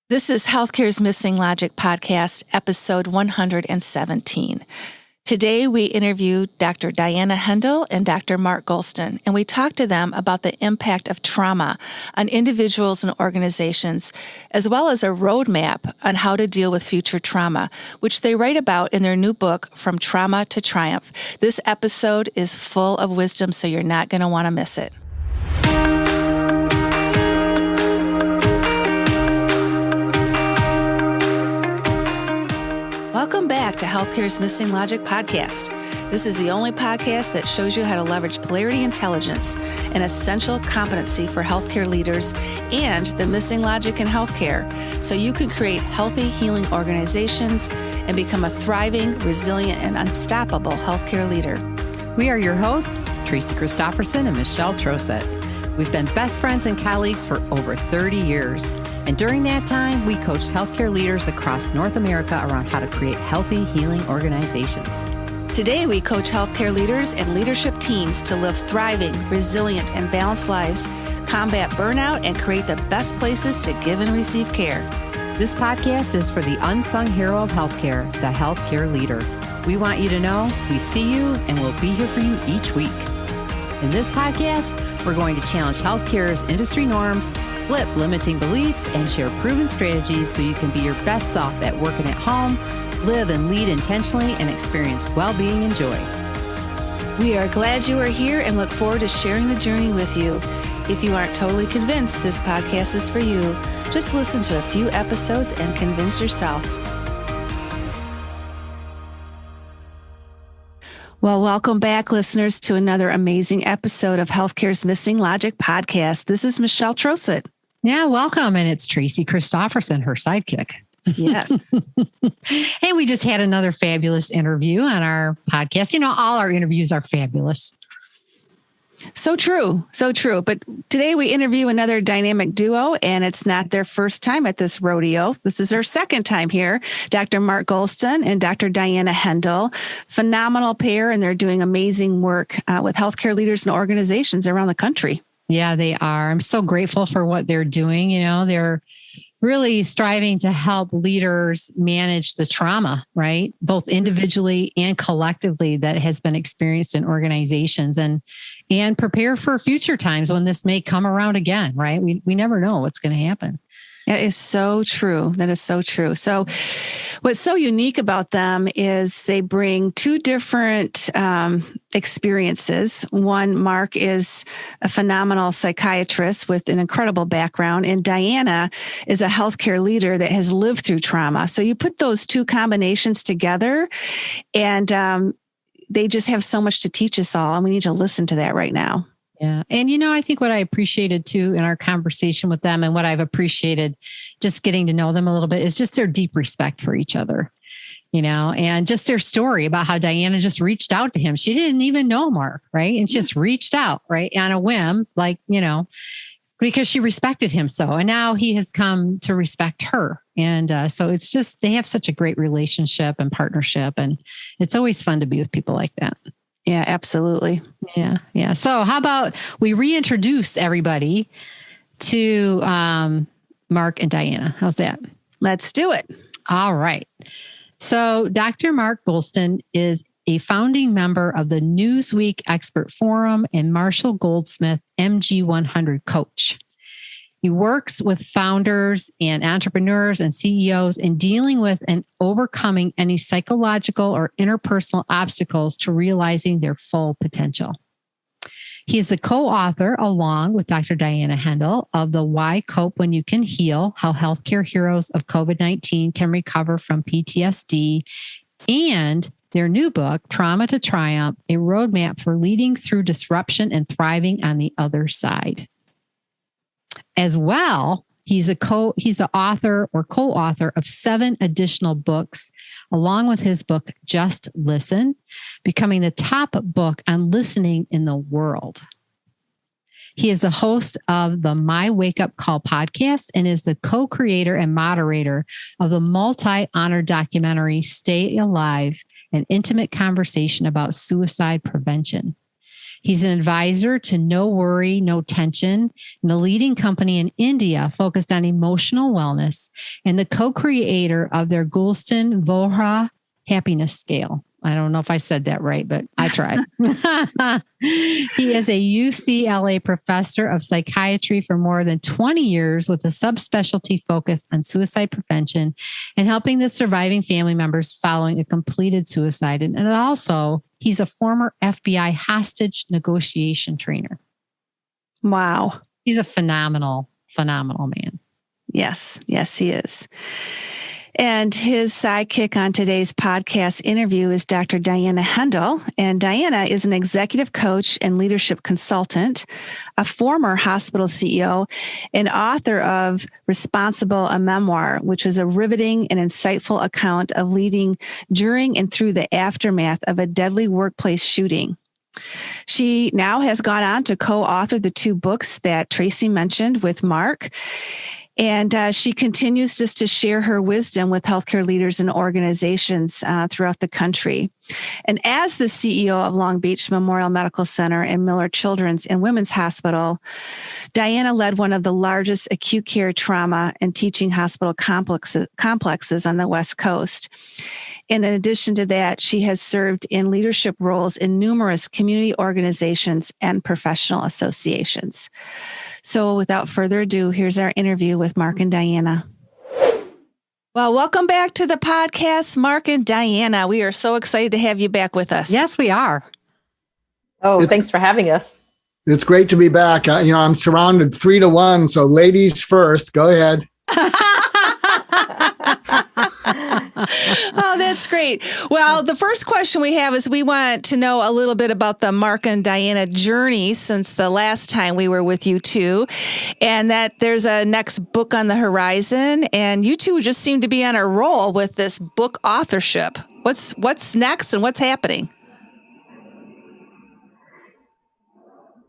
This is Healthcare's Missing Logic podcast, episode 117. Today, we interview Dr. Diana Hendel and Dr. Mark Goulston, and we talk to them about the impact of trauma on individuals and organizations, as well as a roadmap on how to deal with future trauma, which they write about in their new book, From Trauma to Triumph. This episode is full of wisdom, so you're not going to want to miss it. Welcome back to Healthcare's Missing Logic podcast. This is the only podcast that shows you how to leverage Polarity Intelligence, an essential competency for healthcare leaders, and the missing logic in healthcare, so you can create healthy, healing organizations and become a thriving, resilient, and unstoppable healthcare leader. We are your hosts, Tracy Christopherson and Michelle Trosett. We've been best friends and colleagues for over 30 years. And during that time, we coached healthcare leaders across North America around how to create healthy, healing organizations. Today, we coach healthcare leaders and leadership teams to live thriving, resilient, and balanced lives, combat burnout, and create the best places to give and receive care. This podcast is for the unsung hero of healthcare, the healthcare leader. We want you to know we see you and we'll be here for you each week. In this podcast, we're going to challenge healthcare's industry norms, flip limiting beliefs, and share proven strategies so you can be your best self at work and at home, live and lead intentionally, and experience well-being and joy. We are glad you are here and look forward to sharing the journey with you. If you aren't totally convinced this podcast is for you, just listen to a few episodes and convince yourself. Well, welcome back, listeners, to another amazing episode of Healthcare's Missing Logic podcast. This is Michelle Trosett. Yeah, welcome. And it's Tracy Christopherson, her sidekick. Yes. And we just had another fabulous interview on our podcast. You know, all our interviews are fabulous. So true. So true. But today we interview another dynamic duo, and it's not their first time at this rodeo. This is their second time here. Dr. Mark Goulston and Dr. Diana Hendel, phenomenal pair, and they're doing amazing work with healthcare leaders and organizations around the country. Yeah, they are. I'm so grateful for what they're doing. You know, they're really striving to help leaders manage the trauma, right? Both individually and collectively that has been experienced in organizations and prepare for future times when this may come around again, right? We never know what's going to happen. That is so true. That is so true. So what's so unique about them is they bring two different experiences. One, Mark is a phenomenal psychiatrist with an incredible background, and Diana is a healthcare leader that has lived through trauma. So you put those two combinations together, and they just have so much to teach us all, and we need to listen to that right now. Yeah. And, you know, I think what I appreciated too in our conversation with them and what I've appreciated just getting to know them a little bit is just their deep respect for each other, you know, and just their story about how Diana just reached out to him. She didn't even know Mark, right? And just reached out, right? On a whim, like, you know, because she respected him so. And now he has come to respect her. And so it's just, they have such a great relationship and partnership. And it's always fun to be with people like that. Yeah, absolutely. Yeah. Yeah. So how about we reintroduce everybody to Mark and Diana? How's that? Let's do it. All right. So Dr. Mark Goulston is a founding member of the Newsweek Expert Forum and Marshall Goldsmith MG100 Coach. He works with founders and entrepreneurs and CEOs in dealing with and overcoming any psychological or interpersonal obstacles to realizing their full potential. He is the co-author, along with Dr. Diana Hendel, of the Why Cope When You Can Heal, How Healthcare Heroes of COVID-19 Can Recover from PTSD, and their new book, Trauma to Triumph, a roadmap for leading through disruption and thriving on the other side. As well, he's the author or co-author of 7 additional books, along with his book, Just Listen, becoming the top book on listening in the world. He is the host of the My Wake Up Call podcast and is the co-creator and moderator of the multi-honored documentary, Stay Alive, an intimate conversation about suicide prevention. He's an advisor to No Worry, No Tension, and a leading company in India focused on emotional wellness, and the co-creator of their Goulston Vohra happiness scale. I don't know if I said that right, but I tried. He is a UCLA professor of psychiatry for more than 20 years with a subspecialty focus on suicide prevention and helping the surviving family members following a completed suicide. And also, he's a former FBI hostage negotiation trainer. Wow. He's a phenomenal man. Yes, he is. And his sidekick on today's podcast interview is Dr. Diana Hendel. And Diana is an executive coach and leadership consultant, a former hospital CEO, and author of Responsible, a Memoir, which is a riveting and insightful account of leading during and through the aftermath of a deadly workplace shooting. She now has gone on to co-author the 2 books that Tracy mentioned with Mark. And she continues just to share her wisdom with healthcare leaders and organizations throughout the country. And as the CEO of Long Beach Memorial Medical Center and Miller Children's and Women's Hospital, Diana led one of the largest acute care trauma and teaching hospital complexes on the West Coast. And in addition to that, she has served in leadership roles in numerous community organizations and professional associations. So without further ado, here's our interview with Mark and Diana. Well, welcome back to the podcast, Mark and Diana. We are so excited to have you back with us. Yes, we are. Oh, thanks for having us. It's great to be back. I'm surrounded 3-1, so ladies first. Go ahead. Oh, that's great. Well, the first question we have is we want to know a little bit about the Mark and Diana journey since the last time we were with you two, and that there's a next book on the horizon, and you two just seem to be on a roll with this book authorship. What's next and what's happening?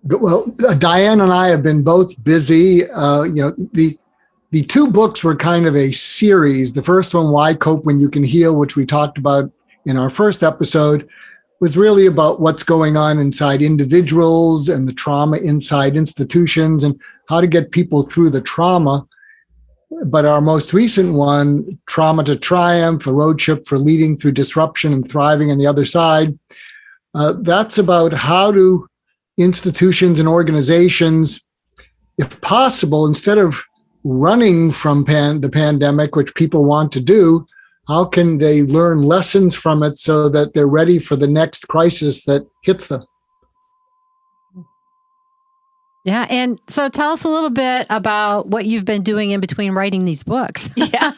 Well, Diane and I have been both busy. The 2 books were kind of a series. The first one, Why Cope When You Can Heal, which we talked about in our first episode, was really about what's going on inside individuals and the trauma inside institutions and how to get people through the trauma. But our most recent one, Trauma to Triumph, a road trip for leading through disruption and thriving on the other side, that's about how do institutions and organizations, if possible, instead of running from the pandemic, which people want to do, how can they learn lessons from it so that they're ready for the next crisis that hits them? Yeah. And so tell us a little bit about what you've been doing in between writing these books. Yeah.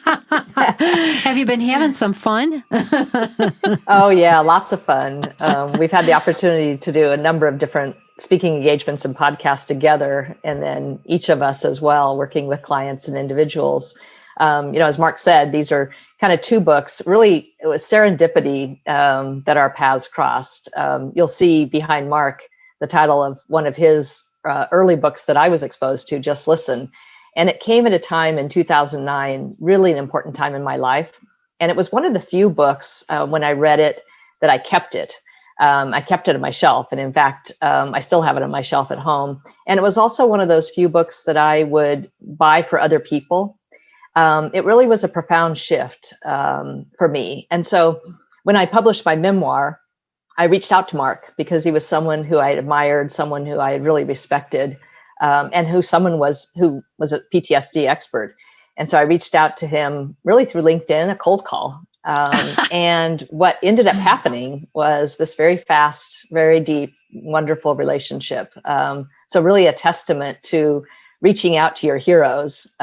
Have you been having some fun? Oh, yeah, lots of fun. We've had the opportunity to do a number of different speaking engagements and podcasts together, and then each of us as well, working with clients and individuals. As Mark said, these are kind of 2 books. Really, it was serendipity that our paths crossed. You'll see behind Mark the title of one of his early books that I was exposed to, Just Listen. And it came at a time in 2009, really an important time in my life. And it was one of the few books when I read it that I kept it. I kept it on my shelf. And in fact, I still have it on my shelf at home. And it was also one of those few books that I would buy for other people. It really was a profound shift for me. And so when I published my memoir, I reached out to Mark because he was someone who I had admired, someone who I had really respected, and who was a PTSD expert. And so I reached out to him really through LinkedIn, a cold call. And what ended up happening was this very fast, very deep, wonderful relationship. So really a testament to reaching out to your heroes.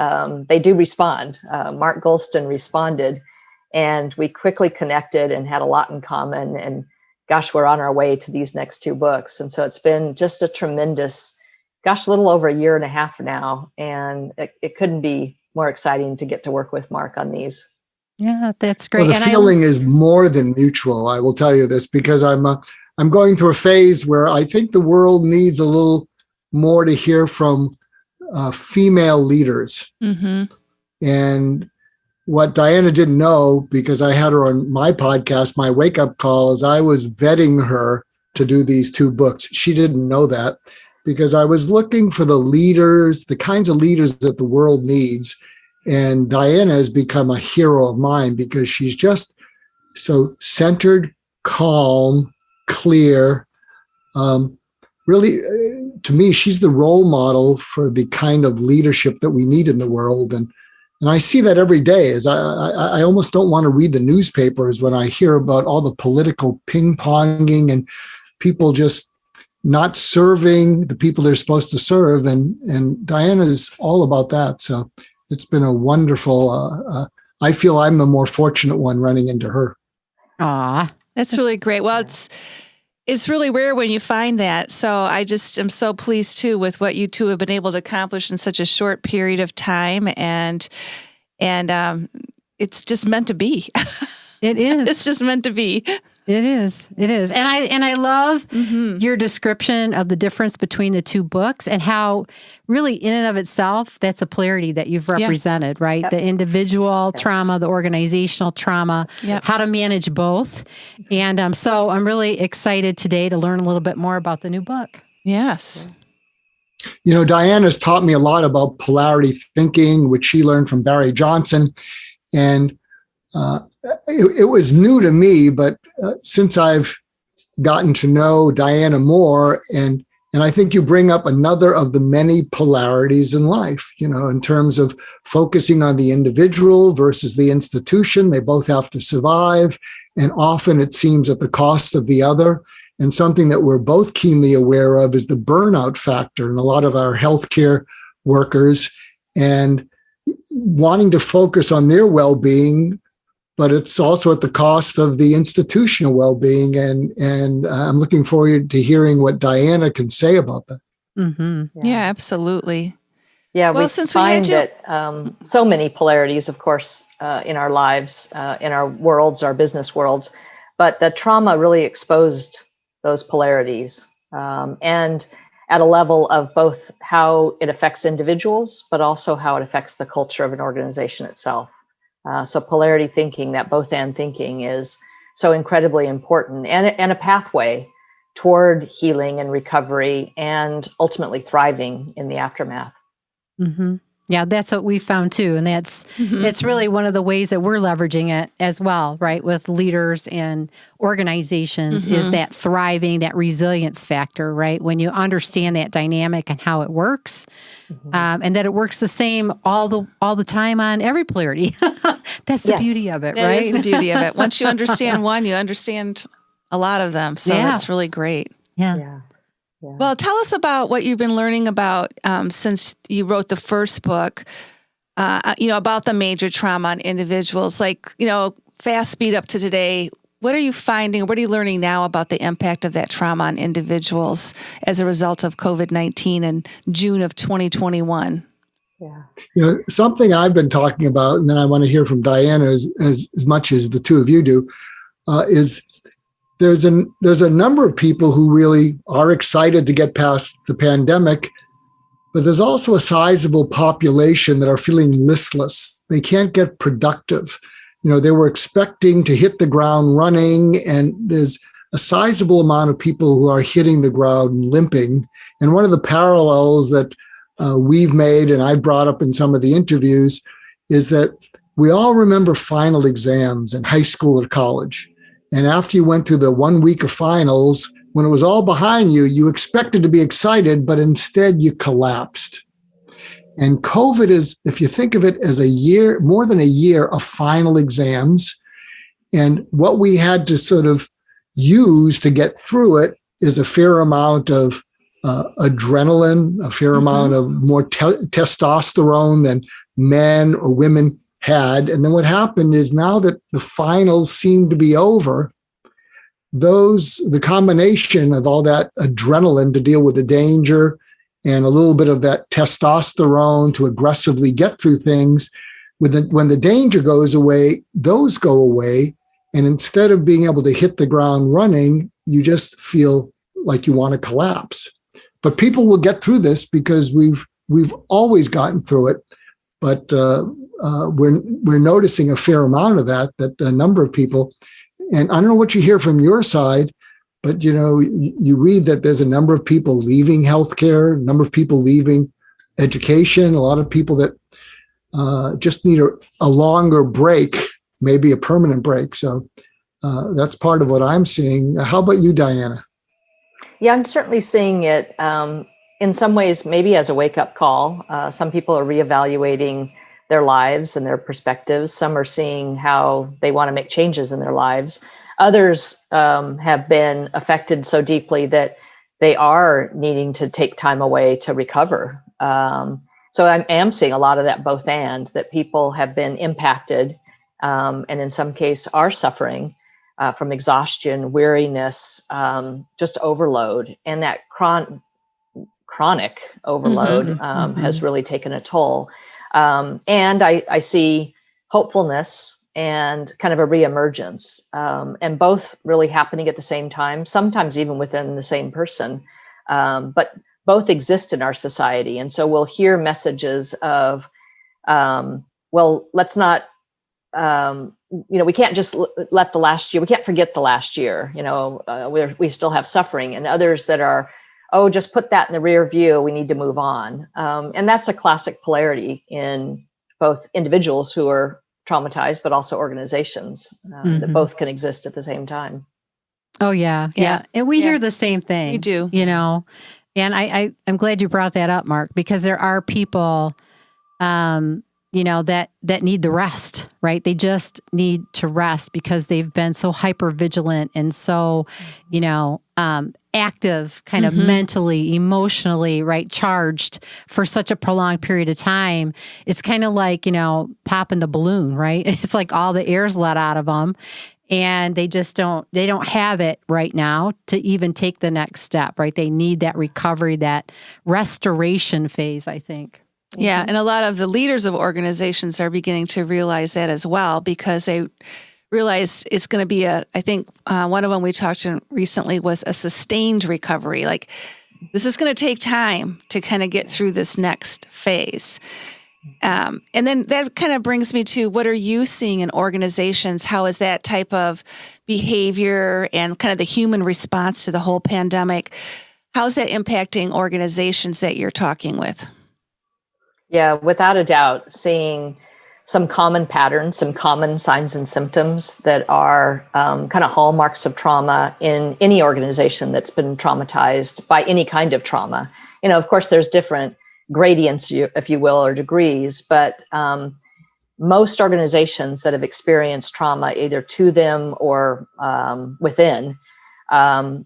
They do respond. Mark Goulston responded, and we quickly connected and had a lot in common. And gosh, we're on our way to these next 2 books. And so it's been just a tremendous, a little over a year and a half now. And it couldn't be more exciting to get to work with Mark on these. Yeah, that's great. Well, the feeling is more than mutual. I will tell you this because I'm going through a phase where I think the world needs a little more to hear from female leaders. Mm-hmm. And what Diana didn't know, because I had her on my podcast, my wake up call, is I was vetting her to do these two books. She didn't know that because I was looking for the leaders, the kinds of leaders that the world needs. And Diana has become a hero of mine because she's just so centered, calm, clear. Really, to me, she's the role model for the kind of leadership that we need in the world. And I see that every day. As I almost don't want to read the newspapers when I hear about all the political ping-ponging and people just not serving the people they're supposed to serve. And Diana's all about that. So it's been a wonderful, I feel I'm the more fortunate one running into her. Aw, That's really great. Well, it's really rare when you find that. So I just am so pleased too with what you two have been able to accomplish in such a short period of time, and it's just meant to be. it is. It's just meant to be. It is. And I love your description of the difference between the two books and how really in and of itself, that's a polarity that you've represented, right? Yep. The individual trauma, the organizational trauma, how to manage both. And so I'm really excited today to learn a little bit more about the new book. Yes. You know, Diana's taught me a lot about polarity thinking, which she learned from Barry Johnson. And it was new to me, but since I've gotten to know Diana more, and I think you bring up another of the many polarities in life, you know, in terms of focusing on the individual versus the institution. They both have to survive, and often it seems at the cost of the other. And something that we're both keenly aware of is the burnout factor in a lot of our healthcare workers, and wanting to focus on their well-being, but it's also at the cost of the institutional well-being. And I'm looking forward to hearing what Diana can say about that. Mm-hmm. Yeah, absolutely. Yeah, well, we since find we had that so many polarities, of course, in our lives, in our worlds, our business worlds, but the trauma really exposed those polarities, and at a level of both how it affects individuals, but also how it affects the culture of an organization itself. So polarity thinking, that both and thinking, is so incredibly important, and a pathway toward healing and recovery and ultimately thriving in the aftermath. Mm-hmm. Yeah, that's what we found too. And it's really one of the ways that we're leveraging it as well, right? With leaders and organizations is that thriving, that resilience factor, right? When you understand that dynamic and how it works, and that it works the same all the time on every polarity. That's the beauty of it, right? That is the beauty of it. Once you understand one, you understand a lot lot of them. So that's really great. Yeah. Well, tell us about what you've been learning about since you wrote the first book, about the major trauma on individuals. Like, fast speed up to today, what are you finding? What are you learning now about the impact of that trauma on individuals as a result of COVID-19 in June of 2021? Yeah. Something I've been talking about, and then I want to hear from Diana as much as the two of you do, is there's a number of people who really are excited to get past the pandemic, but there's also a sizable population that are feeling listless. They can't get productive. They were expecting to hit the ground running, and there's a sizable amount of people who are hitting the ground limping. And one of the parallels that we've made, and I brought up in some of the interviews, is that we all remember final exams in high school or college. And after you went through the 1 week of finals, when it was all behind you, you expected to be excited, but instead you collapsed. And COVID is, if you think of it as a year, more than a year of final exams, and what we had to sort of use to get through it is a fair amount of adrenaline, a fair amount of more testosterone than men or women had. And then what happened is, now that the finals seem to be over, the combination of all that adrenaline to deal with the danger and a little bit of that testosterone to aggressively get through things, when the danger goes away, those go away. And instead of being able to hit the ground running, you just feel like you want to collapse. But people will get through this because we've always gotten through it. But we're noticing a fair amount of that a number of people, and I don't know what you hear from your side, But, you read that there's a number of people leaving healthcare, a number of people leaving education, a lot of people that just need a longer break, maybe a permanent break. So that's part of what I'm seeing. How about you, Diana? Yeah, I'm certainly seeing it in some ways, maybe as a wake-up call. Some people are reevaluating their lives and their perspectives. Some are seeing how they want to make changes in their lives. Others have been affected so deeply that they are needing to take time away to recover. So I am seeing a lot of that both and, that people have been impacted and in some case are suffering from exhaustion, weariness, just overload. And that chronic overload has really taken a toll. And I see hopefulness and kind of a reemergence, and both really happening at the same time, sometimes even within the same person. But both exist in our society. And so we'll hear messages of, well, let's not, we can't just let the last year, we can't forget the last year, we still have suffering, and others that are, just put that in the rear view, we need to move on. And that's a classic polarity in both individuals who are traumatized, but also organizations that both can exist at the same time. Oh, yeah. And we hear the same thing. We do. And I'm glad you brought that up, Mark, because there are people, that need the rest, right? They just need to rest because they've been so hyper vigilant and so, active, kind of mentally, emotionally, right, charged for such a prolonged period of time. It's kind of like, popping the balloon, right? It's like all the air's let out of them. And they don't have it right now to even take the next step, right? They need that recovery, that restoration phase, I think. Yeah. And a lot of the leaders of organizations are beginning to realize that as well, because they realize it's going to be I think one of them we talked to recently was a sustained recovery. Like, this is going to take time to kind of get through this next phase. And then that kind of brings me to, what are you seeing in organizations? How is that type of behavior and kind of the human response to the whole pandemic? How's that impacting organizations that you're talking with? Yeah, without a doubt, seeing some common patterns, some common signs and symptoms that are kind of hallmarks of trauma in any organization that's been traumatized by any kind of trauma. Of course, there's different gradients, if you will, or degrees, but most organizations that have experienced trauma, either to them or within, and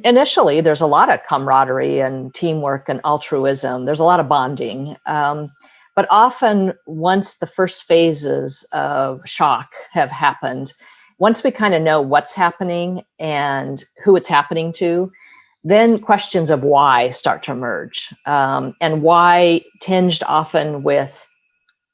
initially there's a lot of camaraderie and teamwork and altruism. There's a lot of bonding. But often, once the first phases of shock have happened, once we kind of know what's happening and who it's happening to, then questions of why start to emerge, and why tinged often with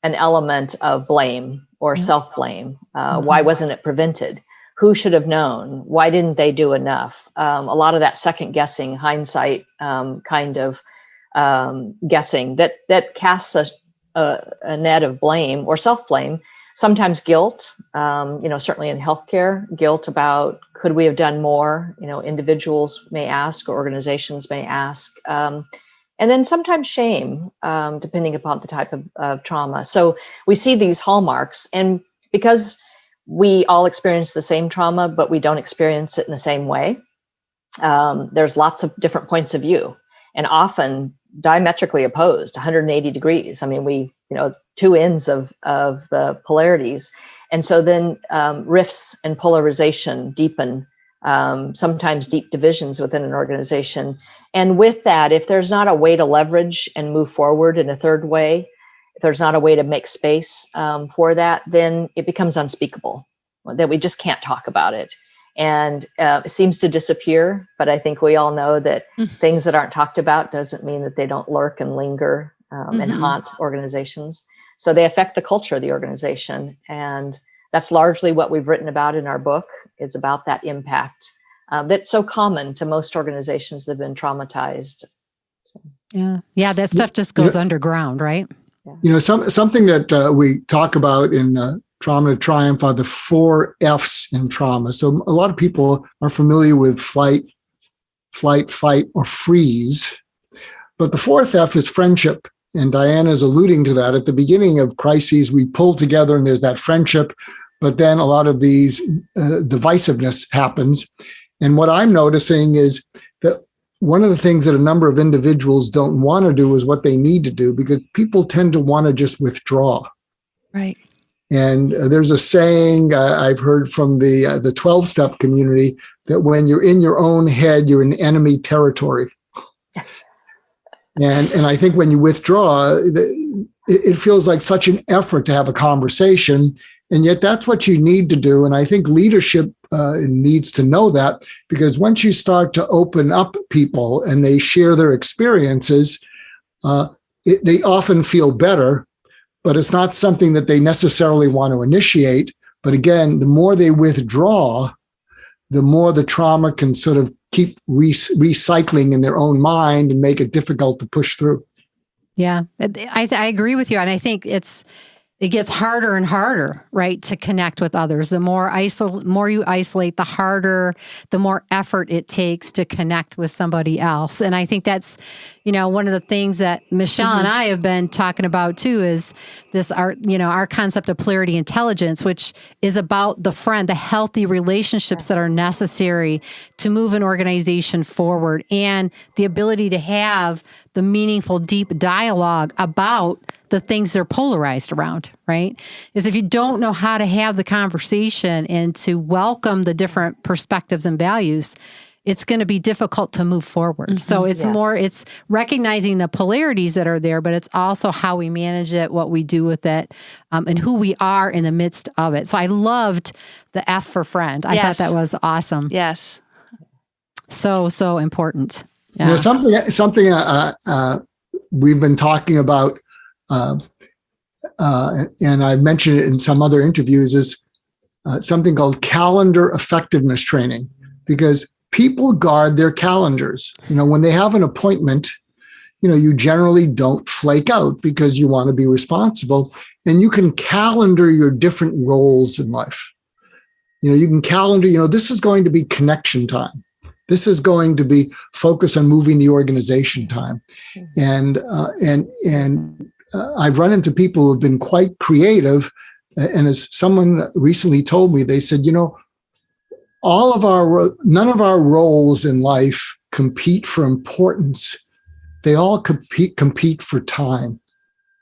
an element of blame or self-blame. Why wasn't it prevented? Who should have known? Why didn't they do enough? A lot of that second guessing, hindsight kind of guessing that casts a net of blame or self-blame. Sometimes guilt, certainly in healthcare, guilt about, could we have done more? Individuals may ask, or organizations may ask. And then sometimes shame, depending upon the type of trauma. So we see these hallmarks, and because we all experience the same trauma, but we don't experience it in the same way, there's lots of different points of view, and often diametrically opposed, 180 degrees. I mean, two ends of the polarities. And so then rifts and polarization deepen, sometimes deep divisions within an organization. And with that, if there's not a way to leverage and move forward in a third way, if there's not a way to make space for that, then it becomes unspeakable, that we just can't talk about it. And it seems to disappear, but I think we all know that things that aren't talked about doesn't mean that they don't lurk and linger and haunt organizations. So they affect the culture of the organization. And that's largely what we've written about in our book, is about that impact that's so common to most organizations that have been traumatized. So. Yeah, that stuff just goes underground, right? Something that we talk about in trauma to triumph are the 4 F's in trauma. So a lot of people are familiar with flight, fight, or freeze. But the 4th F is friendship. And Diana's alluding to that. At the beginning of crises, we pull together and there's that friendship. But then a lot of these divisiveness happens. And what I'm noticing is that one of the things that a number of individuals don't want to do is what they need to do, because people tend to want to just withdraw. Right. And there's a saying I've heard from the 12-step community that when you're in your own head, you're in enemy territory. And I think when you withdraw, it feels like such an effort to have a conversation. And yet that's what you need to do. And I think leadership needs to know that, because once you start to open up people and they share their experiences, they often feel better, but it's not something that they necessarily want to initiate. But again, the more they withdraw, the more the trauma can sort of keep recycling in their own mind and make it difficult to push through. Yeah, I agree with you. And I think it gets harder and harder, right, to connect with others. The more you isolate, the harder, the more effort it takes to connect with somebody else. And I think that's, one of the things that Michelle and I have been talking about too, is our concept of Polarity Intelligence, which is about the healthy relationships that are necessary to move an organization forward, and the ability to have the meaningful, deep dialogue about the things they're polarized around, right? Is if you don't know how to have the conversation and to welcome the different perspectives and values, it's going to be difficult to move forward. So it's it's recognizing the polarities that are there, but it's also how we manage it, what we do with it, and who we are in the midst of it. So I loved the F for friend. I thought that was awesome. Yes. So important. Yeah. Something we've been talking about, and I've mentioned it in some other interviews, is something called calendar effectiveness training, because people guard their calendars. When they have an appointment, you generally don't flake out because you want to be responsible, and you can calendar your different roles in life. You can calendar, this is going to be connection time. This is going to be focus on moving the organization time. And I've run into people who have been quite creative. And as someone recently told me, they said, none of our roles in life compete for importance. They all compete for time.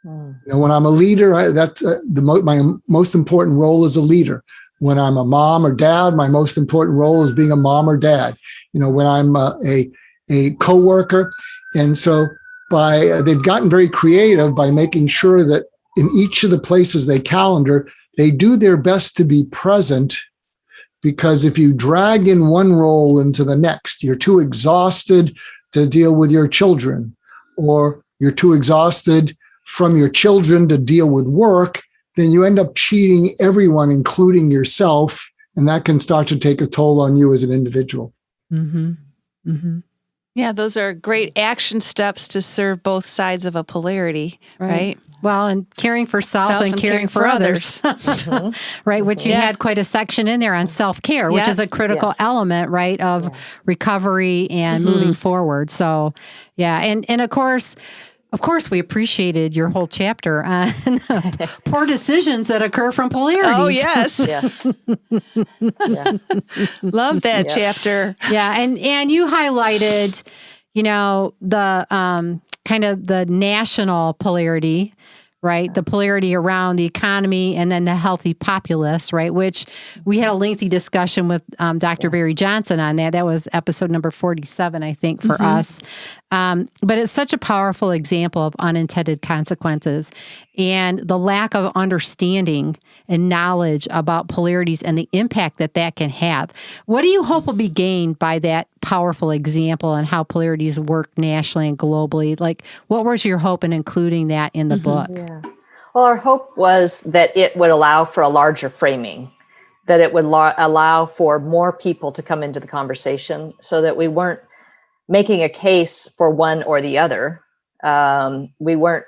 When I'm a leader, that's my most important role as a leader. When I'm a mom or dad, my most important role is being a mom or dad. When I'm a coworker. And so they've gotten very creative by making sure that in each of the places they calendar, they do their best to be present, because if you drag in one role into the next, you're too exhausted to deal with your children, or you're too exhausted from your children to deal with work, then you end up cheating everyone, including yourself. And that can start to take a toll on you as an individual. Mm-hmm. Mm-hmm. Yeah, those are great action steps to serve both sides of a polarity, right? Well, and caring for self and caring for others, right? Which you had quite a section in there on self-care, which is a critical element, right, of recovery and moving forward. So, and of course, we appreciated your whole chapter on poor decisions that occur from polarities. Oh, yes. Yes. Love that chapter. Yeah. And you highlighted, the kind of the national polarity, right? The polarity around the economy, and then the healthy populace, right? Which we had a lengthy discussion with Dr. Barry Johnson on that. That was episode number 47, I think, for us. But it's such a powerful example of unintended consequences and the lack of understanding and knowledge about polarities and the impact that can have. What do you hope will be gained by that powerful example and how polarities work nationally and globally? Like, what was your hope in including that in the book? Yeah. Well, our hope was that it would allow for a larger framing, that it would allow for more people to come into the conversation, so that we weren't making a case for one or the other. We weren't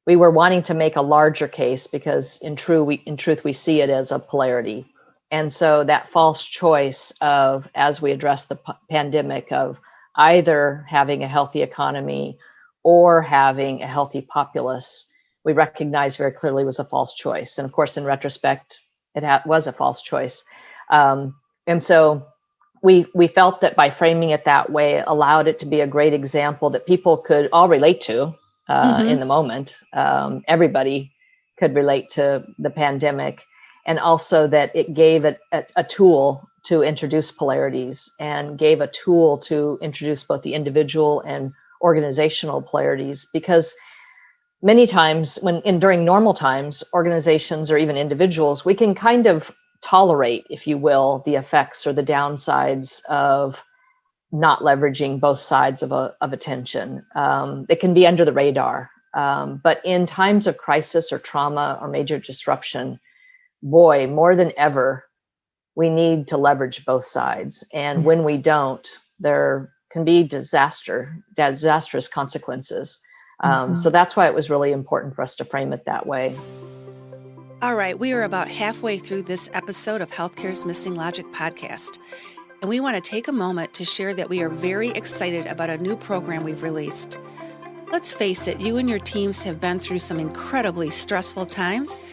we were wanting to make a larger case because in truth, we see it as a polarity. And so that false choice of, as we address the pandemic, of either having a healthy economy or having a healthy populace, we recognize very clearly was a false choice. And of course, in retrospect, it was a false choice. And so we felt that by framing it that way, allowed it to be a great example that people could all relate to in the moment. Everybody could relate to the pandemic. And also that it gave a tool to introduce polarities and gave a tool to introduce both the individual and organizational polarities. Because many times during normal times, organizations or even individuals, we can kind of tolerate, if you will, the effects or the downsides of not leveraging both sides of attention. It can be under the radar. But in times of crisis or trauma or major disruption, boy, more than ever, we need to leverage both sides. And when we don't, there can be disastrous consequences. So that's why it was really important for us to frame it that way. All right, we are about halfway through this episode of Healthcare's Missing Logic podcast. And we want to take a moment to share that we are very excited about a new program we've released. Let's face it, you and your teams have been through some incredibly stressful times,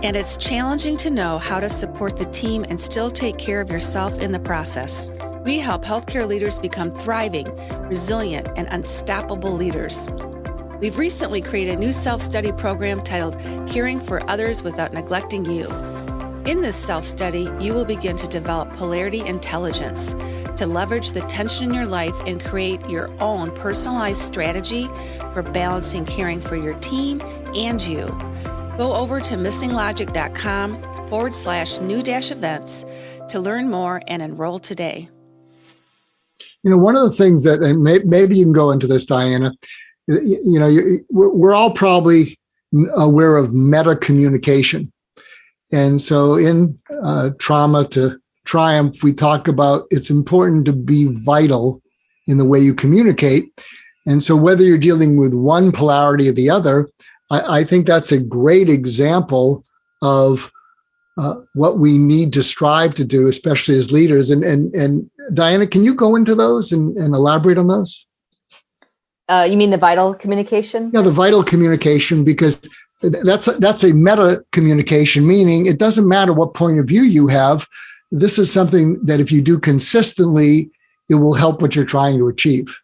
and it's challenging to know how to support the team and still take care of yourself in the process. We help healthcare leaders become thriving, resilient, and unstoppable leaders. We've recently created a new self-study program titled Caring for Others Without Neglecting You. In this self-study, you will begin to develop Polarity Intelligence to leverage the tension in your life and create your own personalized strategy for balancing caring for your team and you. Go over to missinglogic.com/new-events to learn more and enroll today. One of the things that, and maybe you can go into this, Diana, we're all probably aware of meta communication. And so in Trauma to Triumph, we talk about it's important to be vital in the way you communicate. And so whether you're dealing with one polarity or the other, I think that's a great example of what we need to strive to do, especially as leaders. And Diana, can you go into those and elaborate on those? You mean the vital communication? Yeah, the vital communication, because that's a meta communication, meaning it doesn't matter what point of view you have. This is something that if you do consistently, it will help what you're trying to achieve.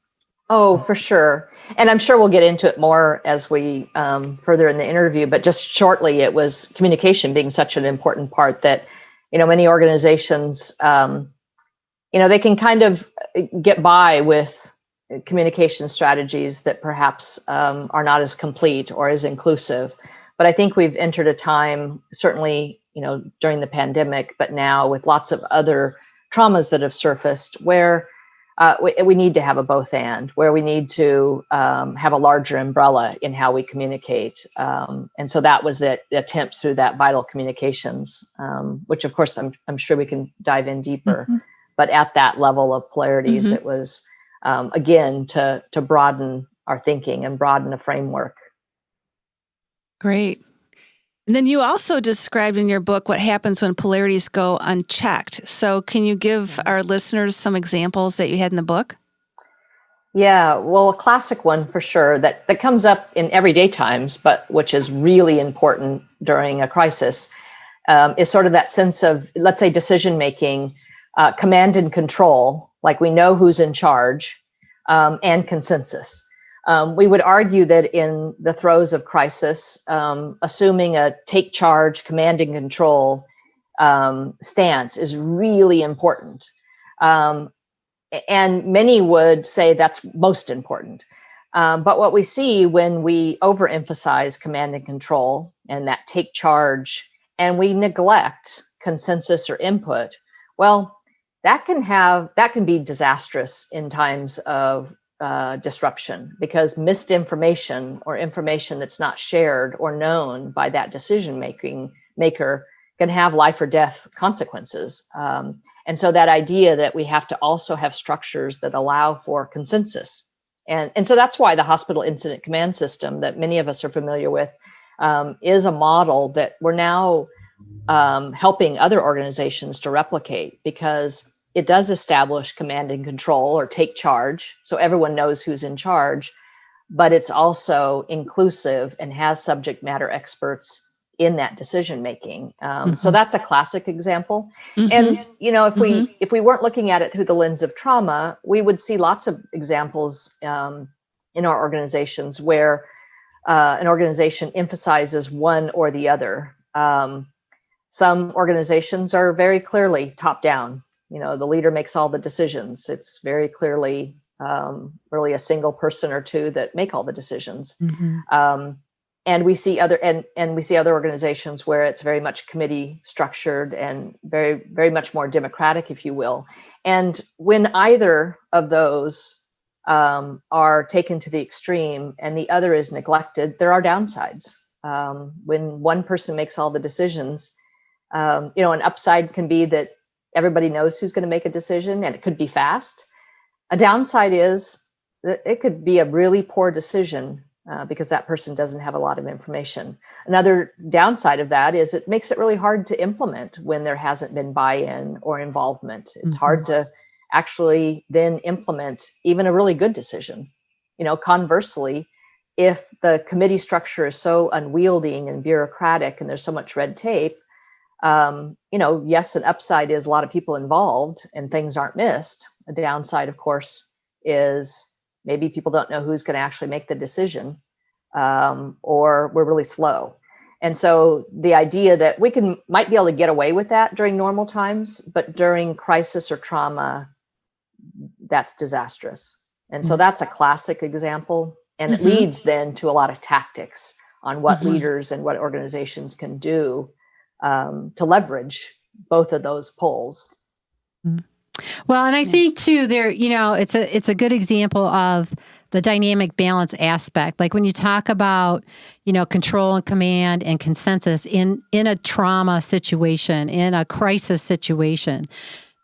Oh, for sure. And I'm sure we'll get into it more as we further in the interview, but just shortly, it was communication being such an important part that, many organizations, they can kind of get by with communication strategies that perhaps are not as complete or as inclusive. But I think we've entered a time, certainly, during the pandemic, but now with lots of other traumas that have surfaced where we need to have a both and, where we need to have a larger umbrella in how we communicate. And so that was the attempt through that vital communications, which of course I'm sure we can dive in deeper. Mm-hmm. But at that level of polarities, it was again to broaden our thinking and broaden a framework. Great. And then you also described in your book what happens when polarities go unchecked. So can you give our listeners some examples that you had in the book? Yeah, well, a classic one for sure that comes up in everyday times, but which is really important during a crisis, is sort of that sense of, let's say, decision-making, command and control, like we know who's in charge, and consensus. We would argue that in the throes of crisis, assuming a take charge, command and control stance is really important. And many would say that's most important. But what we see when we overemphasize command and control and that take charge, and we neglect consensus or input, well, that can be disastrous in times of disruption, because misinformation or information that's not shared or known by that decision maker can have life or death consequences. And so that idea that we have to also have structures that allow for consensus And so that's why the hospital incident command system that many of us are familiar with is a model that we're now helping other organizations to replicate, because it does establish command and control, or take charge, so everyone knows who's in charge, but it's also inclusive and has subject matter experts in that decision making. So that's a classic example. And if we weren't looking at it through the lens of trauma, we would see lots of examples in our organizations where an organization emphasizes one or the other. Some organizations are very clearly top down. The leader makes all the decisions. It's very clearly really a single person or two that make all the decisions. And we see other organizations where it's very much committee structured and very, very much more democratic, if you will. And when either of those are taken to the extreme and the other is neglected, there are downsides. When one person makes all the decisions, an upside can be that everybody knows who's going to make a decision, and it could be fast. A downside is that it could be a really poor decision because that person doesn't have a lot of information. Another downside of that is it makes it really hard to implement when there hasn't been buy-in or involvement. It's hard to actually then implement even a really good decision. Conversely, if the committee structure is so unwieldy and bureaucratic and there's so much red tape, yes, an upside is a lot of people involved and things aren't missed. A downside, of course, is maybe people don't know who's going to actually make the decision, or we're really slow. And so the idea that we might be able to get away with that during normal times, but during crisis or trauma, that's disastrous. And so that's a classic example. And it leads then to a lot of tactics on what leaders and what organizations can do to leverage both of those poles. Well, and I think too, it's a good example of the dynamic balance aspect. Like when you talk about, control and command and consensus in a trauma situation, in a crisis situation,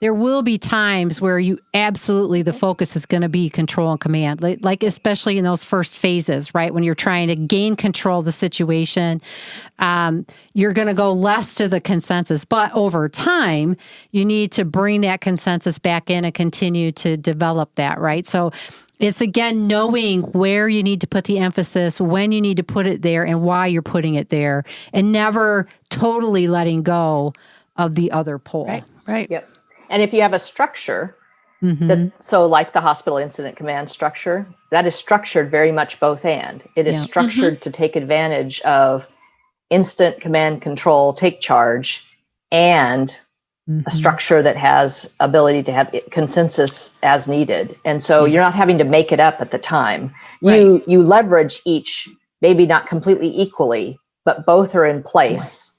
there will be times where the focus is going to be control and command, like especially in those first phases, right? When you're trying to gain control of the situation, you're going to go less to the consensus. But over time, you need to bring that consensus back in and continue to develop that, right? So it's, again, knowing where you need to put the emphasis, when you need to put it there, and why you're putting it there, and never totally letting go of the other pole. Right. Yep. And if you have a structure, so like the hospital incident command structure, that is structured very much both and. It is structured to take advantage of instant command control, take charge, and a structure that has ability to have consensus as needed. And so you're not having to make it up at the time. You leverage each, maybe not completely equally, but both are in place.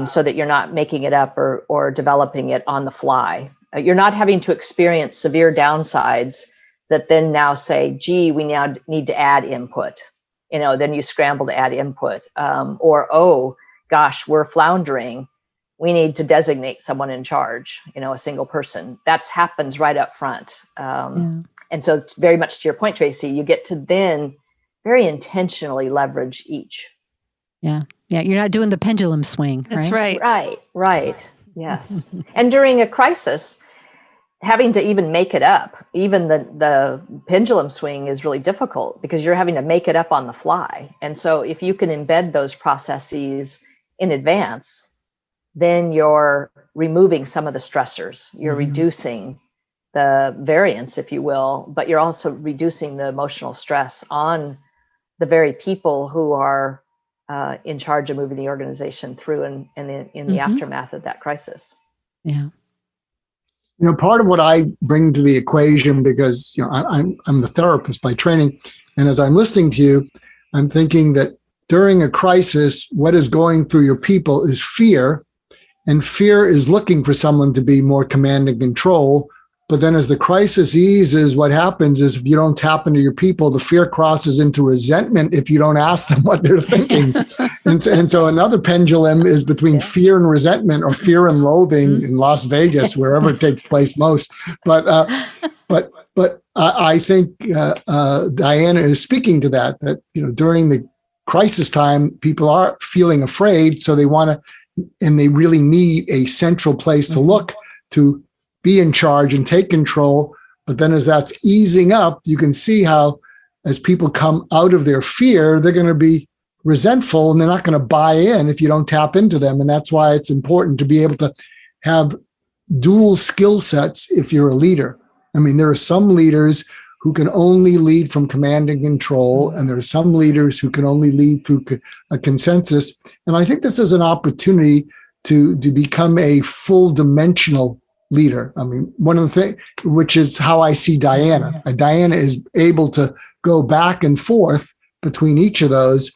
So that you're not making it up or developing it on the fly. You're not having to experience severe downsides that then now say, gee, we now need to add input. Then you scramble to add input. Or, oh, gosh, we're floundering. We need to designate someone in charge, a single person. That happens right up front. And so very much to your point, Tracy, you get to then very intentionally leverage each. Yeah. Yeah. You're not doing the pendulum swing. That's right. Right. Yes. And during a crisis, having to even make it up, even the pendulum swing is really difficult because you're having to make it up on the fly. And so if you can embed those processes in advance, then you're removing some of the stressors. You're reducing the variance, if you will, but you're also reducing the emotional stress on the very people who are in charge of moving the organization through and in the aftermath of that crisis. Yeah. Part of what I bring to the equation, because I'm the therapist by training, and as I'm listening to you, I'm thinking that during a crisis, what is going through your people is fear, and fear is looking for someone to be more command and control. But then as the crisis eases, what happens is if you don't tap into your people, the fear crosses into resentment if you don't ask them what they're thinking. and so another pendulum is between fear and resentment, or fear and loathing in Las Vegas, wherever it takes place most. But But I think Diana is speaking to that, during the crisis time, people are feeling afraid. So they want to, and they really need a central place to look to be in charge and take control. But then as that's easing up, you can see how as people come out of their fear, they're going to be resentful and they're not going to buy in if you don't tap into them. And that's why it's important to be able to have dual skill sets if you're a leader. I mean, there are some leaders who can only lead from command and control, and there are some leaders who can only lead through a consensus. And I think this is an opportunity to become a full dimensional leader. I mean, one of the things, which is how I see Diana. Diana is able to go back and forth between each of those,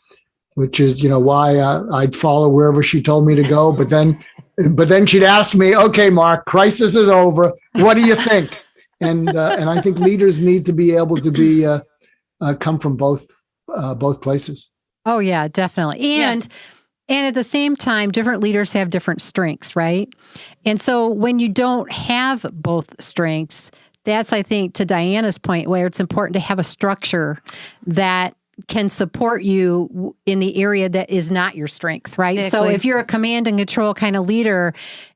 which is, why I'd follow wherever she told me to go. But then she'd ask me, okay, Mark, crisis is over. What do you think? And I think leaders need to be able to be come from both places. Oh yeah, definitely. And at the same time, different leaders have different strengths, right? And so when you don't have both strengths, that's, I think, to Diana's point, where it's important to have a structure that can support you in the area that is not your strength, right? Exactly. So if you're a command and control kind of leader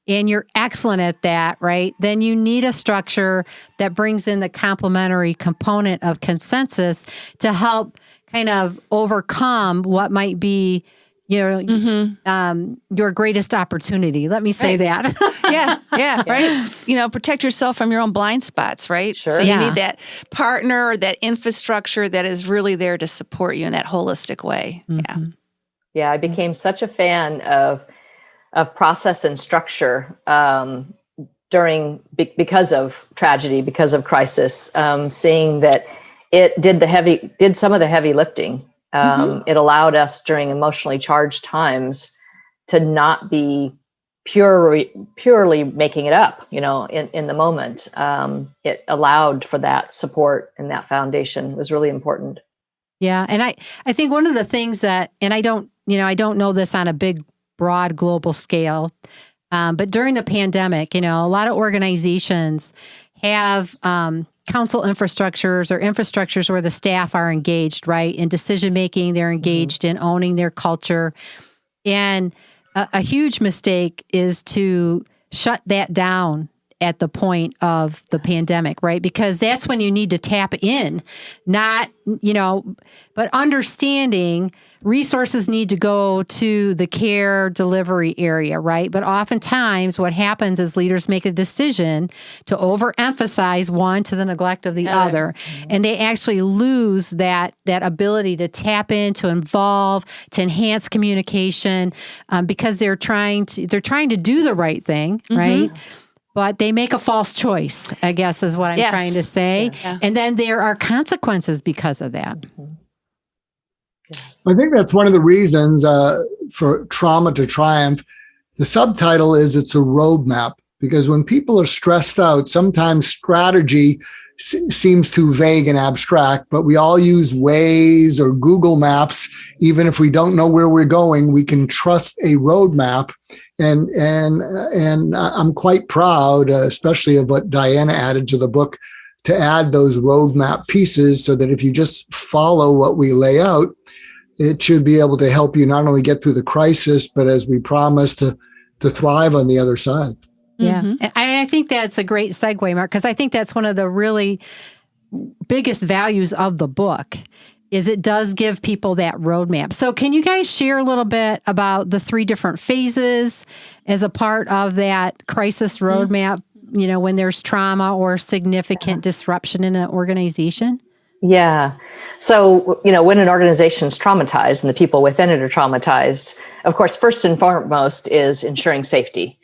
and you're excellent at that, right, then you need a structure that brings in the complementary component of consensus to help kind of overcome what might be, your greatest opportunity. Let me say that. Yeah, right. Protect yourself from your own blind spots, right? Sure. So you need that partner or that infrastructure that is really there to support you in that holistic way. Yeah, I became such a fan of process and structure because of tragedy, because of crisis, seeing that it did some of the heavy lifting. It allowed us during emotionally charged times to not be purely making it up, in the moment. It allowed for that support, and that foundation was really important. Yeah. And I think one of the things that, and I don't know this on a big, broad global scale, but during the pandemic, a lot of organizations have council infrastructures or infrastructures where the staff are engaged, right? In decision making, they're engaged in owning their culture. And a huge mistake is to shut that down at the point of the pandemic, right? Because that's when you need to tap in, but understanding resources need to go to the care delivery area, right? But oftentimes what happens is leaders make a decision to overemphasize one to the neglect of the other. And they actually lose that ability to tap in, to involve, to enhance communication, because they're trying to do the right thing, right? But they make a false choice, I guess is what I'm trying to say. Yeah. And then there are consequences because of that. I think that's one of the reasons for Trauma to Triumph. The subtitle is it's a roadmap, because when people are stressed out, sometimes strategy seems too vague and abstract, but we all use Waze or Google Maps. Even if we don't know where we're going, we can trust a roadmap. And I'm quite proud, especially of what Diana added to the book, to add those roadmap pieces so that if you just follow what we lay out, it should be able to help you not only get through the crisis, but as we promised, to thrive on the other side. Yeah. And I think that's a great segue, Mark, because I think that's one of the really biggest values of the book is it does give people that roadmap. So can you guys share a little bit about the 3 different phases as a part of that crisis roadmap, when there's trauma or significant disruption in an organization? Yeah. So, when an organization is traumatized and the people within it are traumatized, of course, first and foremost is ensuring safety.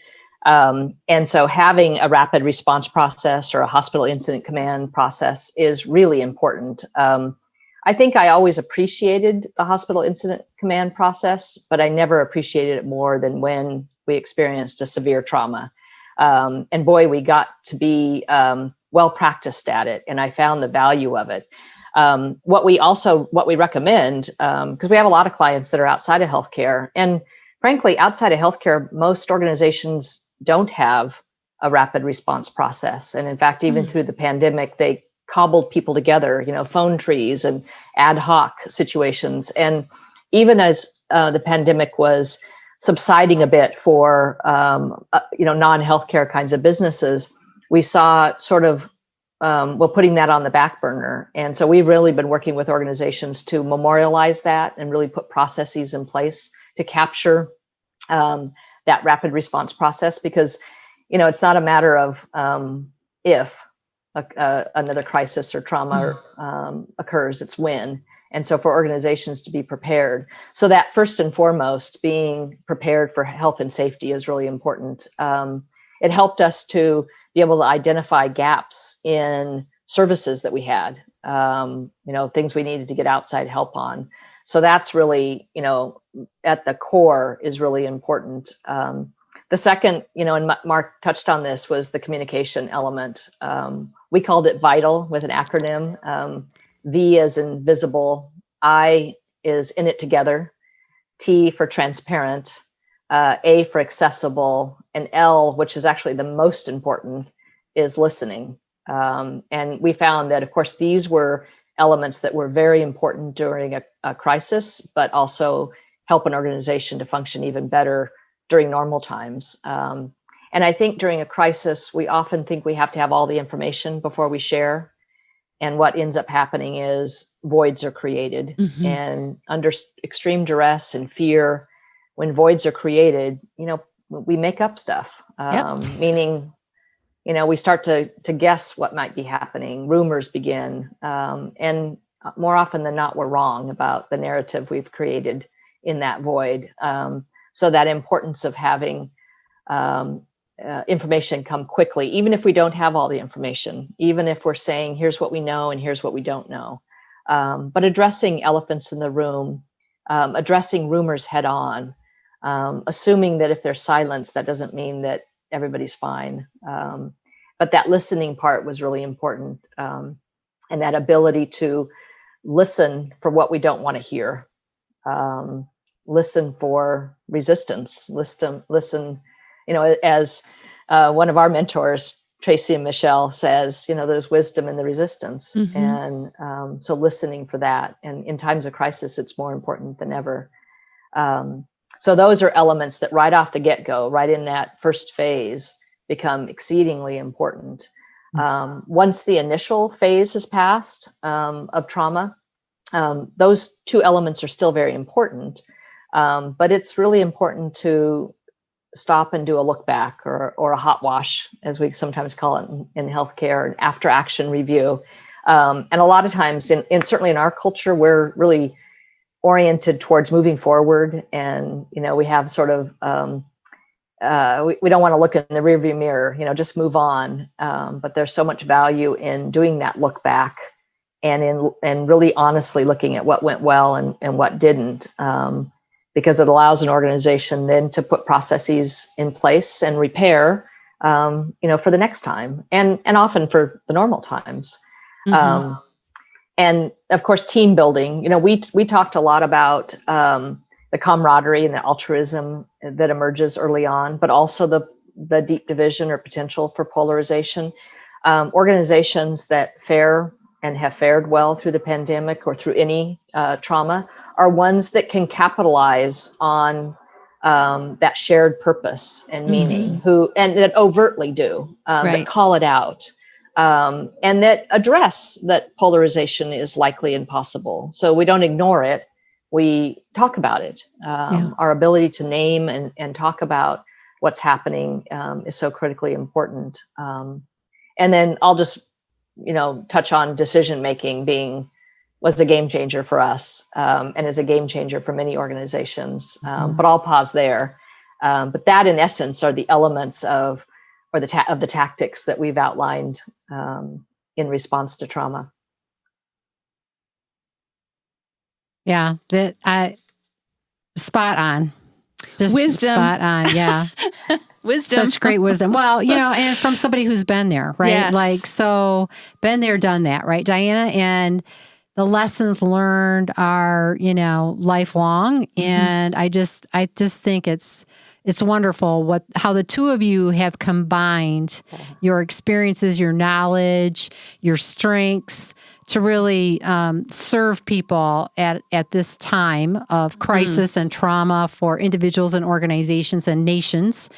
And so having a rapid response process or a hospital incident command process is really important. I think I always appreciated the hospital incident command process, but I never appreciated it more than when we experienced a severe trauma. And boy, we got to be well practiced at it, and I found the value of it. What we recommend, because we have a lot of clients that are outside of healthcare, and frankly, outside of healthcare, most organizations don't have a rapid response process. And in fact, even through the pandemic, they cobbled people together, phone trees and ad hoc situations. And even as the pandemic was subsiding a bit for, non-healthcare kinds of businesses, we saw sort of, putting that on the back burner. And so we've really been working with organizations to memorialize that and really put processes in place to capture that rapid response process, because, it's not a matter of if another crisis or trauma occurs, it's when. And so for organizations to be prepared. So that first and foremost, being prepared for health and safety is really important. It helped us to be able to identify gaps in services that we had, things we needed to get outside help on. So that's really, at the core is really important. The second, and Mark touched on this, was the communication element. We called it VITAL with an acronym. V as in visible, I is in it together, T for transparent, A for accessible, and L, which is actually the most important, is listening. And we found that, of course, these were elements that were very important during a crisis, but also help an organization to function even better during normal times. And I think during a crisis, we often think we have to have all the information before we share. And what ends up happening is voids are created. Mm-hmm. And under extreme duress and fear, when voids are created, we make up stuff, meaning, we start to guess what might be happening. Rumors begin. And more often than not, we're wrong about the narrative we've created in that void. So that importance of having information come quickly, even if we don't have all the information, even if we're saying, here's what we know and here's what we don't know. But addressing elephants in the room, addressing rumors head on, assuming that if there's silence, that doesn't mean that everybody's fine. But that listening part was really important. And that ability to listen for what we don't want to hear. Listen for resistance, listen, as one of our mentors, Tracy and Michelle, says, there's wisdom in the resistance. Mm-hmm. And so listening for that. And in times of crisis, it's more important than ever. So those are elements that right off the get-go, right in that first phase, become exceedingly important. Once the initial phase has passed of trauma, those two elements are still very important. But it's really important to stop and do a look back or a hot wash, as we sometimes call it in healthcare, an after action review. And a lot of times, certainly in our culture, we're really oriented towards moving forward. And, we have sort of, we don't want to look in the rearview mirror, just move on. But there's so much value in doing that look back and really honestly looking at what went well and what didn't. Because it allows an organization then to put processes in place and repair, for the next time and often for the normal times. Mm-hmm. And of course, team building, we talked a lot about the camaraderie and the altruism that emerges early on, but also the deep division or potential for polarization. Organizations that fare and have fared well through the pandemic or through any trauma are ones that can capitalize on that shared purpose and meaning, mm-hmm. and that overtly do, that call it out, and that address that polarization is likely and possible. So we don't ignore it. We talk about it. Our ability to name and talk about what's happening is so critically important. And then I'll just, touch on decision-making was a game changer for us, and is a game changer for many organizations. But I'll pause there. But that, in essence, are the elements of the tactics that we've outlined in response to trauma. Yeah, spot on. Just wisdom. Spot on. Yeah. Wisdom. Such great wisdom. Well, and from somebody who's been there, right? Yes. So been there, done that, right, Diana? And the lessons learned are, lifelong. And I just think it's it's wonderful how the two of you have combined your experiences, your knowledge, your strengths to really serve people at this time of crisis and trauma for individuals and organizations and nations,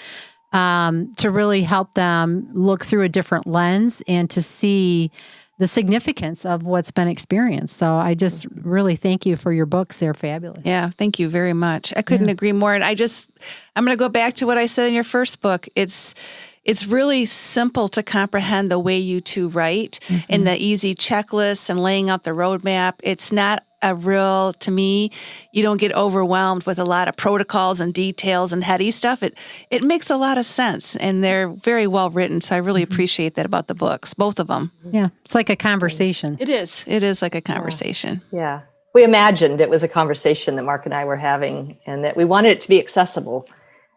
to really help them look through a different lens and to see the significance of what's been experienced. So I just really thank you for your books. They're fabulous. Yeah, thank you very much. I couldn't agree more. And I'm going to go back to what I said in your first book. It's really simple to comprehend the way you two write in the easy checklists and laying out the roadmap. It's not to me, you don't get overwhelmed with a lot of protocols and details and heady stuff. It makes a lot of sense, and they're very well written. So I really appreciate that about the books, both of them. Yeah, it's like a conversation. It is. It is like a conversation. Yeah. We imagined it was a conversation that Mark and I were having, and that we wanted it to be accessible.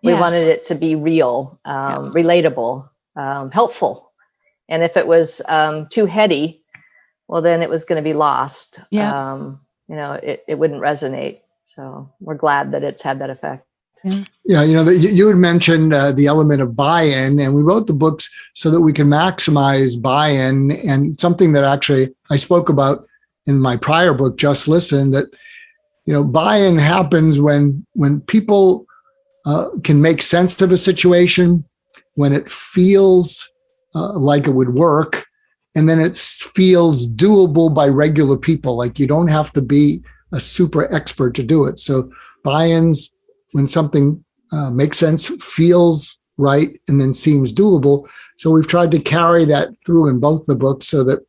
We wanted it to be real, relatable, helpful. And if it was too heady, well, then it was going to be lost. Yeah. It wouldn't resonate. So we're glad that it's had that effect. Yeah, you had mentioned the element of buy-in, and we wrote the books so that we can maximize buy-in. And something that actually I spoke about in my prior book, Just Listen, that buy-in happens when people can make sense of a situation, when it feels like it would work, and then it feels doable by regular people. Like you don't have to be a super expert to do it. So buy-ins, when something makes sense, feels right, and then seems doable. So we've tried to carry that through in both the books so that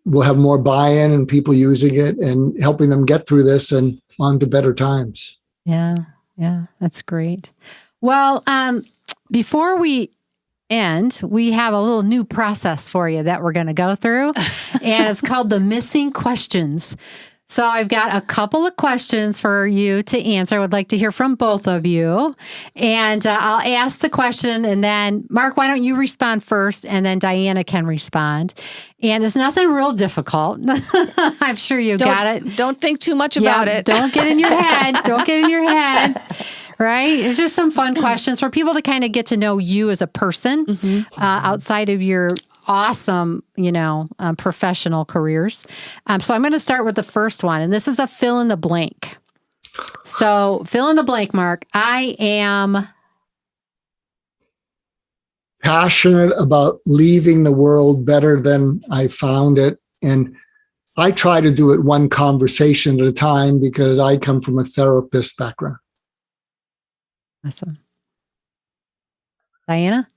we'll have more buy-in and people using it and helping them get through this and on to better times. Yeah, that's great. Well, before we end, we have a little new process for you that we're going to go through, and it's called the Missing Questions. So I've got a couple of questions for you to answer. I would like to hear from both of you. And I'll ask the question, and then, Mark, why don't you respond first, and then Diana can respond. And it's nothing real difficult. I'm sure you got it. Don't think too much about it. Don't get in your head. Don't get in your head. Right? It's just some fun questions for people to kind of get to know you as a person outside of your awesome, professional careers. So I'm going to start with the first one, and this is a fill in the blank. So fill in the blank, Mark. I am passionate about leaving the world better than I found it. And I try to do it one conversation at a time because I come from a therapist background. Awesome. Diana?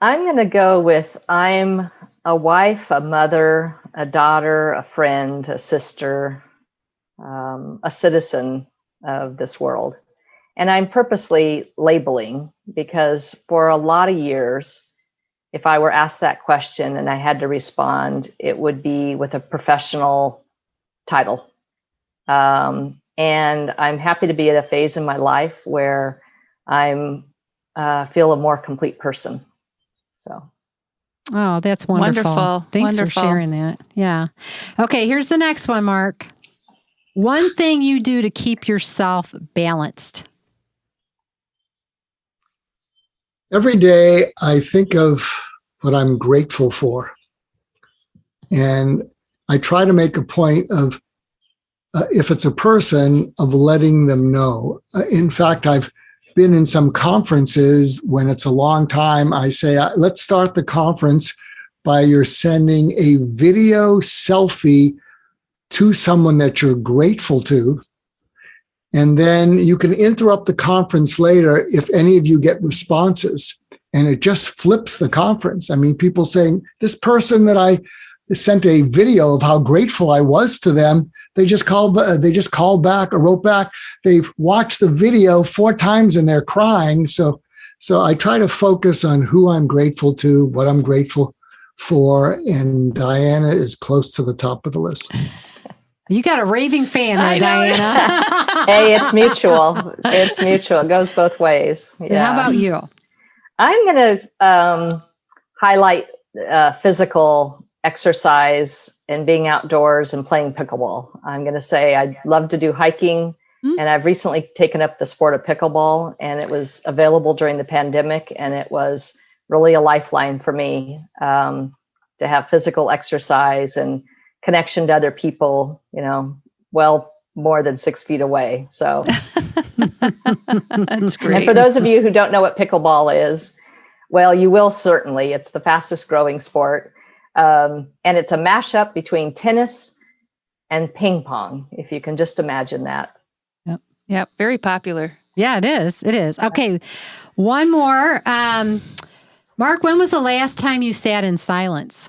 I'm going to go with I'm a wife, a mother, a daughter, a friend, a sister, a citizen of this world. And I'm purposely labeling because for a lot of years, if I were asked that question and I had to respond, it would be with a professional title. And I'm happy to be at a phase in my life where I'm feel a more complete person. So. Oh, that's wonderful. Thanks for sharing that. Yeah. Okay, here's the next one, Mark. One thing you do to keep yourself balanced. Every day I think of what I'm grateful for. And I try to make a point of, if it's a person, of letting them know. In fact, I've been in some conferences when it's a long time. I say, let's start the conference by you're sending a video selfie to someone that you're grateful to. And then you can interrupt the conference later if any of you get responses. And it just flips the conference. I mean, people saying, this person that I sent a video of how grateful I was to them, they just called back or wrote back. They've watched the video 4 times and they're crying. So I try to focus on who I'm grateful to, what I'm grateful for. And Diana is close to the top of the list. You got a raving fan there, Diana. Hey, it's mutual. It's mutual. It goes both ways. Yeah. And how about you? I'm going to highlight physical exercise and being outdoors and playing pickleball. I'm going to say I'd love to do hiking And I've recently taken up the sport of pickleball, and it was available during the pandemic, and it was really a lifeline for me to have physical exercise and connection to other people, well more than 6 feet away. So That's great. And for those of you who don't know what pickleball is, well, you will certainly. It's the fastest growing sport. And it's a mashup between tennis and ping pong, if you can just imagine that. Yep. Very popular. Yeah, it is. It is. Okay. One more. Mark, when was the last time you sat in silence?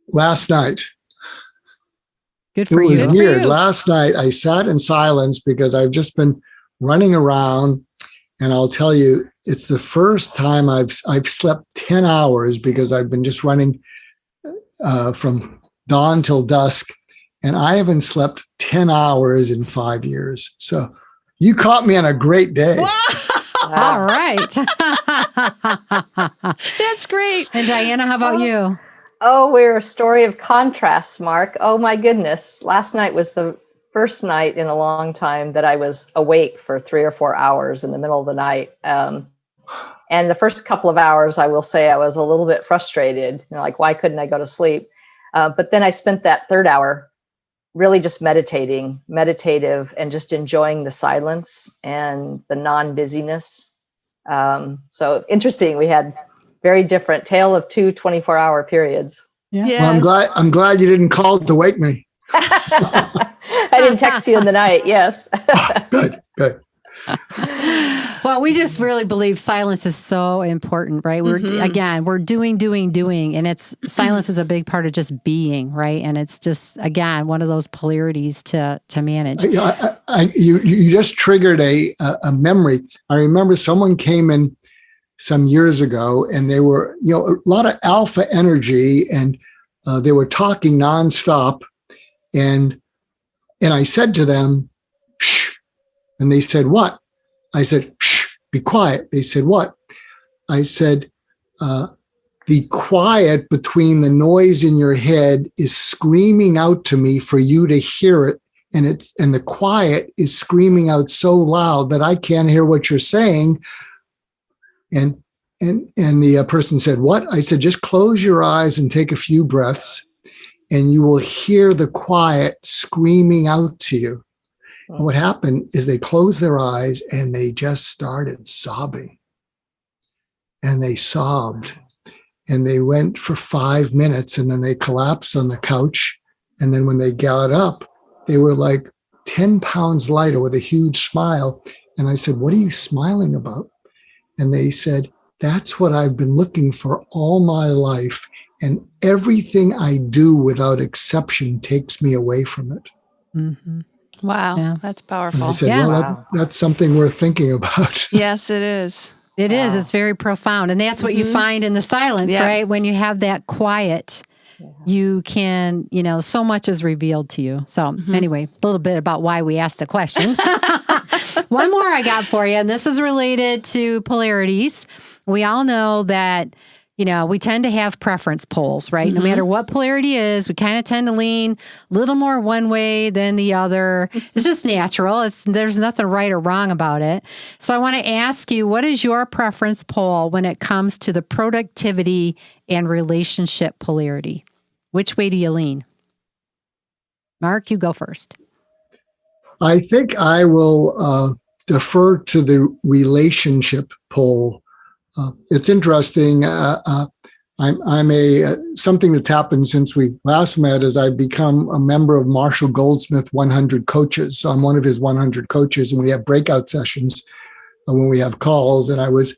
Last night. Good for you. It was you. weird. Last night I sat in silence because I've just been running around, and I'll tell you, it's the first time I've slept 10 hours because I've been just running from dawn till dusk, and I haven't slept 10 hours in 5 years. So you caught me on a great day. All right. That's great. And Diana, how about you? Oh, we're a story of contrasts, Mark. Oh, my goodness. Last night was the first night in a long time that I was awake for 3 or 4 hours in the middle of the night. And the first couple of hours, I will say I was a little bit frustrated, like, why couldn't I go to sleep? But then I spent that third hour really just meditative, and just enjoying the silence and the non-busyness. So interesting. We had very different tale of 2 24-hour periods. Yeah. Yes. Well, I'm glad you didn't call to wake me. I didn't text you in the night. Yes. Good. Well, we just really believe silence is so important, right? We're doing, and it's silence is a big part of just being, right? And it's just, again, one of those polarities to manage. You just triggered a memory. I remember someone came in some years ago, and they were, a lot of alpha energy, and they were talking nonstop. And I said to them, shh. And they said, what? I said, shh, be quiet. They said, what? I said, the quiet between the noise in your head is screaming out to me for you to hear it. And the quiet is screaming out so loud that I can't hear what you're saying. And the person said, what? I said, just close your eyes and take a few breaths, and you will hear the quiet screaming out to you. And what happened is they closed their eyes and they just started sobbing. And they sobbed. And they went for 5 minutes, and then they collapsed on the couch. And then when they got up, they were like 10 pounds lighter with a huge smile. And I said, what are you smiling about? And they said, that's what I've been looking for all my life. And everything I do without exception takes me away from it. Mm-hmm. Wow. Yeah. That's powerful. And I said, Yeah. well, that's something worth thinking about. Yes, it is. It is. It's very profound. And that's what you find in the silence, right? When you have that quiet, you can, so much is revealed to you. So anyway, a little bit about why we asked the question. One more I got for you, and this is related to polarities. We all know that, we tend to have preference poles, right? No matter what polarity is, we kind of tend to lean a little more one way than the other. It's just natural. There's nothing right or wrong about it. So I want to ask you, what is your preference pole when it comes to the productivity and relationship polarity? Which way do you lean? Mark, you go first. I think I will defer to the relationship pole. It's interesting. I'm something that's happened since we last met is I've become a member of Marshall Goldsmith 100 coaches. So I'm one of his 100 coaches, and we have breakout sessions when we have calls. And I was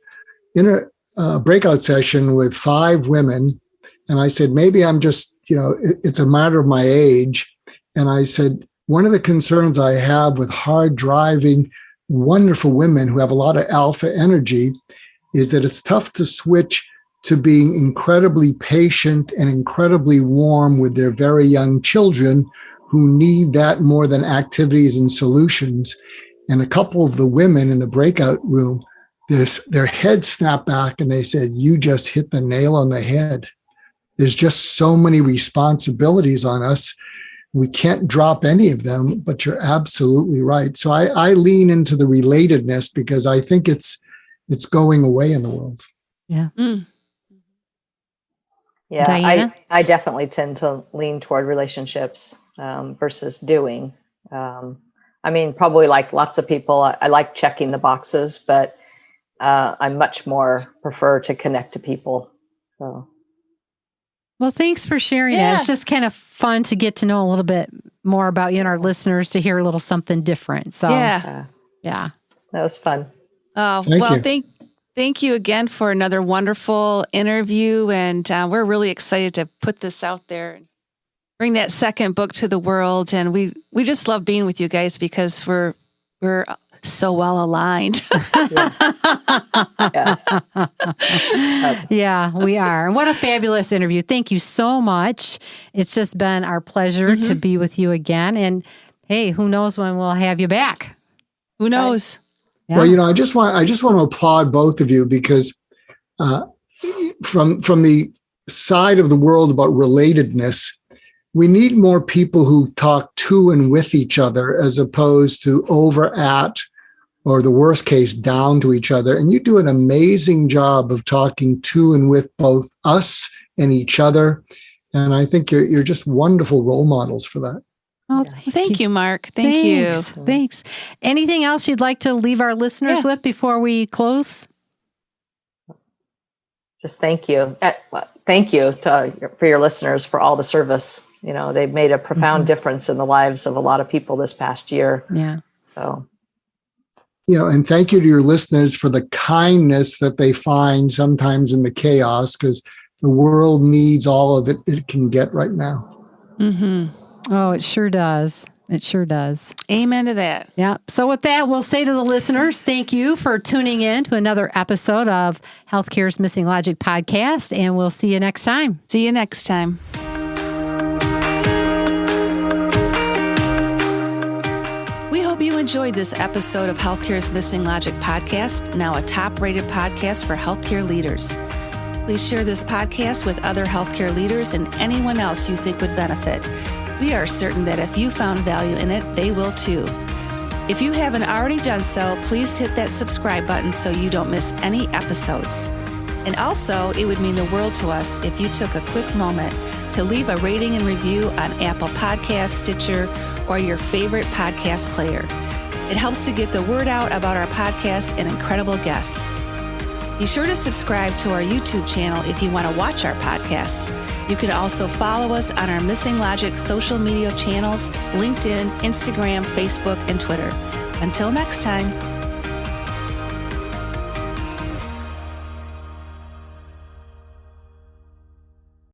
in a breakout session with 5 women, and I said, maybe I'm just, it's a matter of my age. And I said, one of the concerns I have with hard driving, wonderful women who have a lot of alpha energy is that it's tough to switch to being incredibly patient and incredibly warm with their very young children who need that more than activities and solutions. And a couple of the women in the breakout room, their heads snapped back and they said, you just hit the nail on the head. There's just so many responsibilities on us We can't drop any of them, but you're absolutely right. So I lean into the relatedness because I think it's going away in the world. Yeah. Mm. Yeah, Diana? I definitely tend to lean toward relationships versus doing. I mean, probably like lots of people, I like checking the boxes, but I much more prefer to connect to people. So. Well, thanks for sharing that. It's just kind of fun to get to know a little bit more about you and our listeners, to hear a little something different. So, Yeah. yeah. That was fun. Oh, Thank well, you. thank you again for another wonderful interview. And we're really excited to put this out there and bring that second book to the world. And we just love being with you guys because we're so well aligned. Yes. Yeah, we are. And what a fabulous interview. Thank you so much. It's just been our pleasure to be with you again. And hey, who knows when we'll have you back? Who knows? Yeah. Well, I just want to applaud both of you because from the side of the world about relatedness, we need more people who talk to and with each other as opposed to over at, or the worst case, down to each other. And you do an amazing job of talking to and with both us and each other. And I think you're just wonderful role models for that. Oh, Thank you, Mark. Thank you. Thanks. Anything else you'd like to leave our listeners with before we close? Just thank you. Thank you for your listeners for all the service. They've made a profound difference in the lives of a lot of people this past year. Yeah. So. And thank you to your listeners for the kindness that they find sometimes in the chaos, because the world needs all of it can get right now. Mm-hmm. Oh, it sure does. It sure does. Amen to that. Yeah. So with that, we'll say to the listeners, thank you for tuning in to another episode of Healthcare's Missing Logic podcast, and we'll see you next time. See you next time. We hope you enjoyed this episode of Healthcare's Missing Logic podcast, now a top-rated podcast for healthcare leaders. Please share this podcast with other healthcare leaders and anyone else you think would benefit. We are certain that if you found value in it, they will too. If you haven't already done so, please hit that subscribe button so you don't miss any episodes. And also, it would mean the world to us if you took a quick moment to leave a rating and review on Apple Podcasts, Stitcher, or your favorite podcast player. It helps to get the word out about our podcast and incredible guests. Be sure to subscribe to our YouTube channel if you want to watch our podcasts. You can also follow us on our Missing Logic social media channels, LinkedIn, Instagram, Facebook, and Twitter. Until next time.